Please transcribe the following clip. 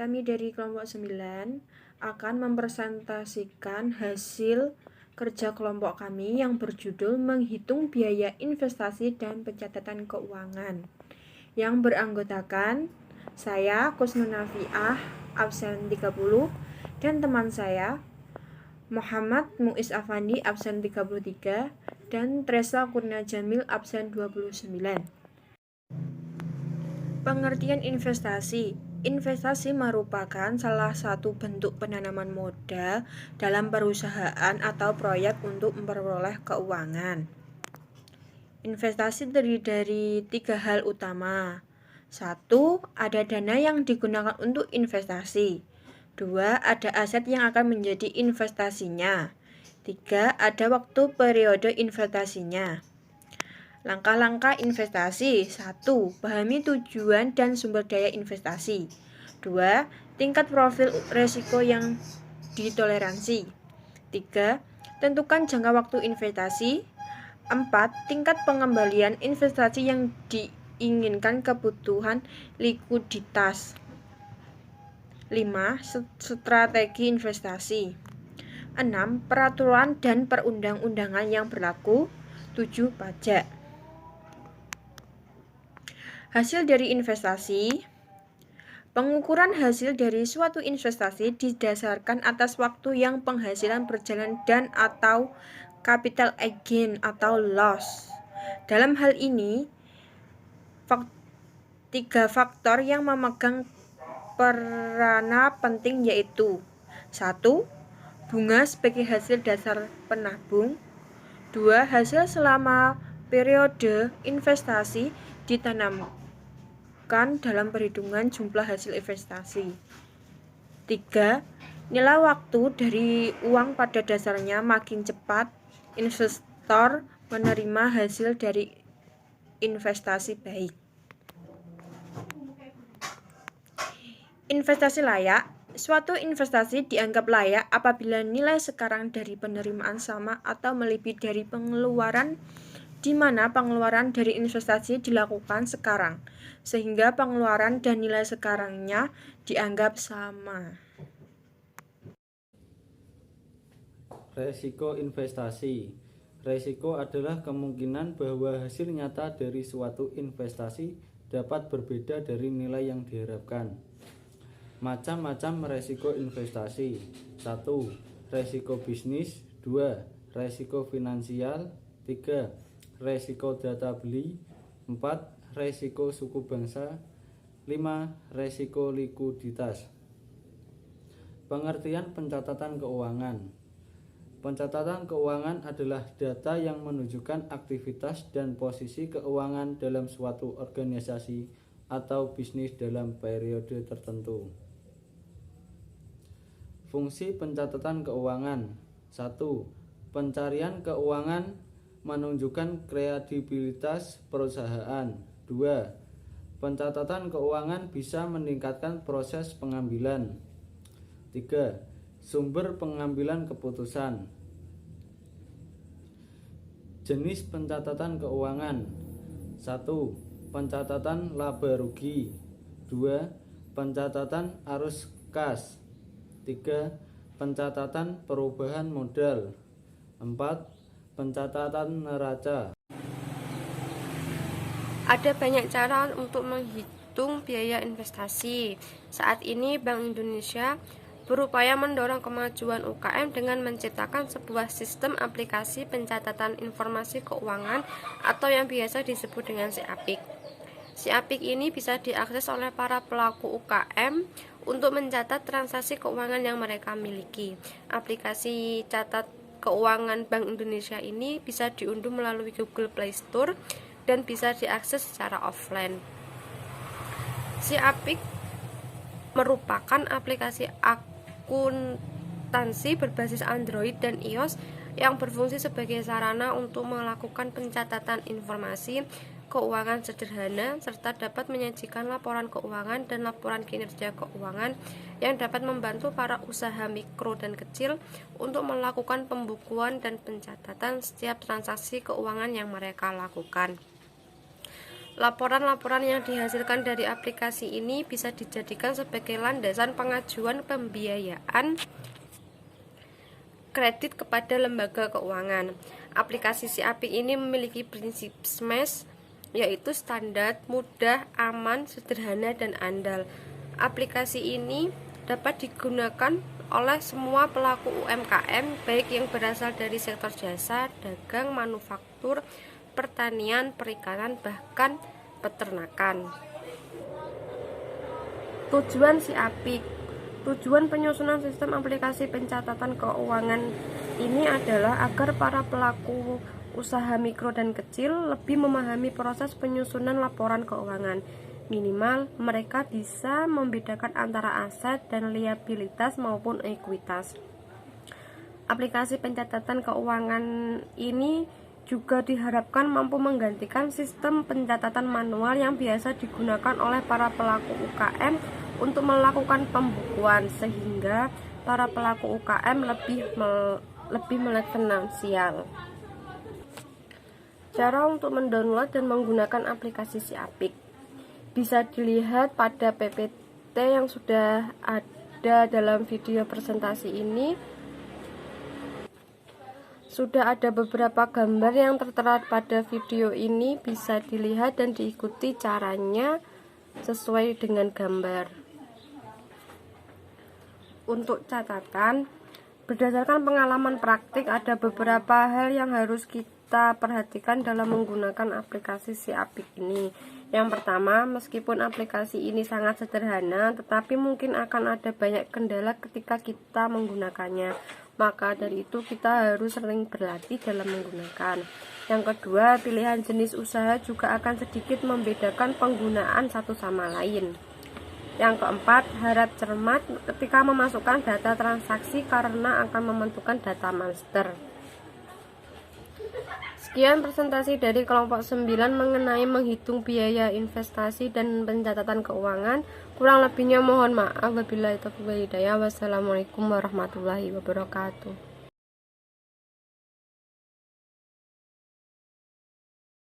Kami dari kelompok 9 akan mempresentasikan hasil kerja kelompok kami yang berjudul Menghitung Biaya Investasi dan Pencatatan Keuangan, yang beranggotakan saya, Kusnul Nafiah, absen 30, dan teman saya, Muhammad Muiz Afandi, absen 33, dan Tresa Kurnia Jamil, absen 29. Pengertian investasi. Investasi merupakan salah satu bentuk penanaman modal dalam perusahaan atau proyek untuk memperoleh keuangan. Investasi terdiri dari 3 hal utama. 1. Ada dana yang digunakan untuk investasi. 2. Ada aset yang akan menjadi investasinya. 3. Ada waktu periode investasinya. Langkah-langkah investasi. 1. Pahami tujuan dan sumber daya investasi. 2. Tingkat profil risiko yang ditoleransi. 3. Tentukan jangka waktu investasi. 4. Tingkat pengembalian investasi yang diinginkan, kebutuhan likuiditas. 5. Strategi investasi. 6. Peraturan dan perundang-undangan yang berlaku. 7. Pajak. Hasil dari investasi. Pengukuran hasil dari suatu investasi didasarkan atas waktu yang penghasilan berjalan dan atau capital gain atau loss. Dalam hal ini, 3 faktor yang memegang peranan penting yaitu: 1. Bunga sebagai hasil dasar penabung. 2. Hasil selama periode investasi ditanamkan dalam perhitungan jumlah hasil investasi. 3. Nilai waktu dari uang pada dasarnya makin cepat investor menerima hasil dari investasi baik. Investasi layak. Suatu investasi dianggap layak apabila nilai sekarang dari penerimaan sama atau melebihi dari pengeluaran, di mana pengeluaran dari investasi dilakukan sekarang, sehingga pengeluaran dan nilai sekarangnya dianggap sama. Resiko investasi. Resiko adalah kemungkinan bahwa hasil nyata dari suatu investasi dapat berbeda dari nilai yang diharapkan. Macam-macam resiko investasi. 1. Resiko bisnis. 2. Resiko finansial. 3. Resiko data beli. 4. Resiko suku bangsa. 5. Resiko likuiditas. Pengertian pencatatan keuangan. Pencatatan keuangan adalah data yang menunjukkan aktivitas dan posisi keuangan dalam suatu organisasi atau bisnis dalam periode tertentu. Fungsi pencatatan keuangan. 1. Pencarian keuangan menunjukkan kredibilitas perusahaan. 2. Pencatatan keuangan bisa meningkatkan proses pengambilan. 3. Sumber pengambilan keputusan. Jenis pencatatan keuangan. 1. Pencatatan laba rugi. 2. Pencatatan arus kas. 3. Pencatatan perubahan modal. 4. Pencatatan neraca. Ada banyak cara untuk menghitung biaya investasi. Saat ini Bank Indonesia berupaya mendorong kemajuan UKM dengan menciptakan sebuah sistem aplikasi pencatatan informasi keuangan atau yang biasa disebut dengan SIAPIK. SIAPIK ini bisa diakses oleh para pelaku UKM untuk mencatat transaksi keuangan yang mereka miliki. Aplikasi catat keuangan Bank Indonesia ini bisa diunduh melalui Google Play Store dan bisa diakses secara offline. SIAPIK merupakan aplikasi akuntansi berbasis Android dan iOS yang berfungsi sebagai sarana untuk melakukan pencatatan informasi keuangan sederhana serta dapat menyajikan laporan keuangan dan laporan kinerja keuangan yang dapat membantu para usaha mikro dan kecil untuk melakukan pembukuan dan pencatatan setiap transaksi keuangan yang mereka lakukan. Laporan-laporan yang dihasilkan dari aplikasi ini bisa dijadikan sebagai landasan pengajuan pembiayaan kredit kepada lembaga keuangan. Aplikasi SIAPIK ini memiliki prinsip SMASH, yaitu standar, mudah, aman, sederhana, dan andal. Aplikasi ini dapat digunakan oleh semua pelaku UMKM, baik yang berasal dari sektor jasa, dagang, manufaktur, pertanian, perikanan, bahkan peternakan. Tujuan SIAPIK. Tujuan penyusunan sistem aplikasi pencatatan keuangan ini adalah agar para pelaku usaha mikro dan kecil lebih memahami proses penyusunan laporan keuangan. Minimal, mereka bisa membedakan antara aset dan liabilitas maupun ekuitas. Aplikasi pencatatan keuangan ini juga diharapkan mampu menggantikan sistem pencatatan manual yang biasa digunakan oleh para pelaku UKM untuk melakukan pembukuan, sehingga para pelaku UKM lebih melek finansial. Cara untuk mendownload dan menggunakan aplikasi SIAPIK bisa dilihat pada PPT yang sudah ada dalam video presentasi ini. Sudah ada beberapa gambar yang tertera pada video ini, bisa dilihat dan diikuti caranya sesuai dengan gambar. Untuk catatan, berdasarkan pengalaman praktik, ada beberapa hal yang harus kita perhatikan dalam menggunakan aplikasi SIAPIK ini. Yang pertama, meskipun aplikasi ini sangat sederhana, tetapi mungkin akan ada banyak kendala ketika kita menggunakannya. Maka dari itu kita harus sering berlatih dalam menggunakan. Yang kedua, pilihan jenis usaha juga akan sedikit membedakan penggunaan satu sama lain. Yang keempat, harap cermat ketika memasukkan data transaksi karena akan membentukkan data master. Sekian presentasi dari kelompok 9 mengenai menghitung biaya investasi dan pencatatan keuangan. Kurang lebihnya mohon maaf. Wabillahi taufiq wal hidayah. Wassalamualaikum warahmatullahi wabarakatuh.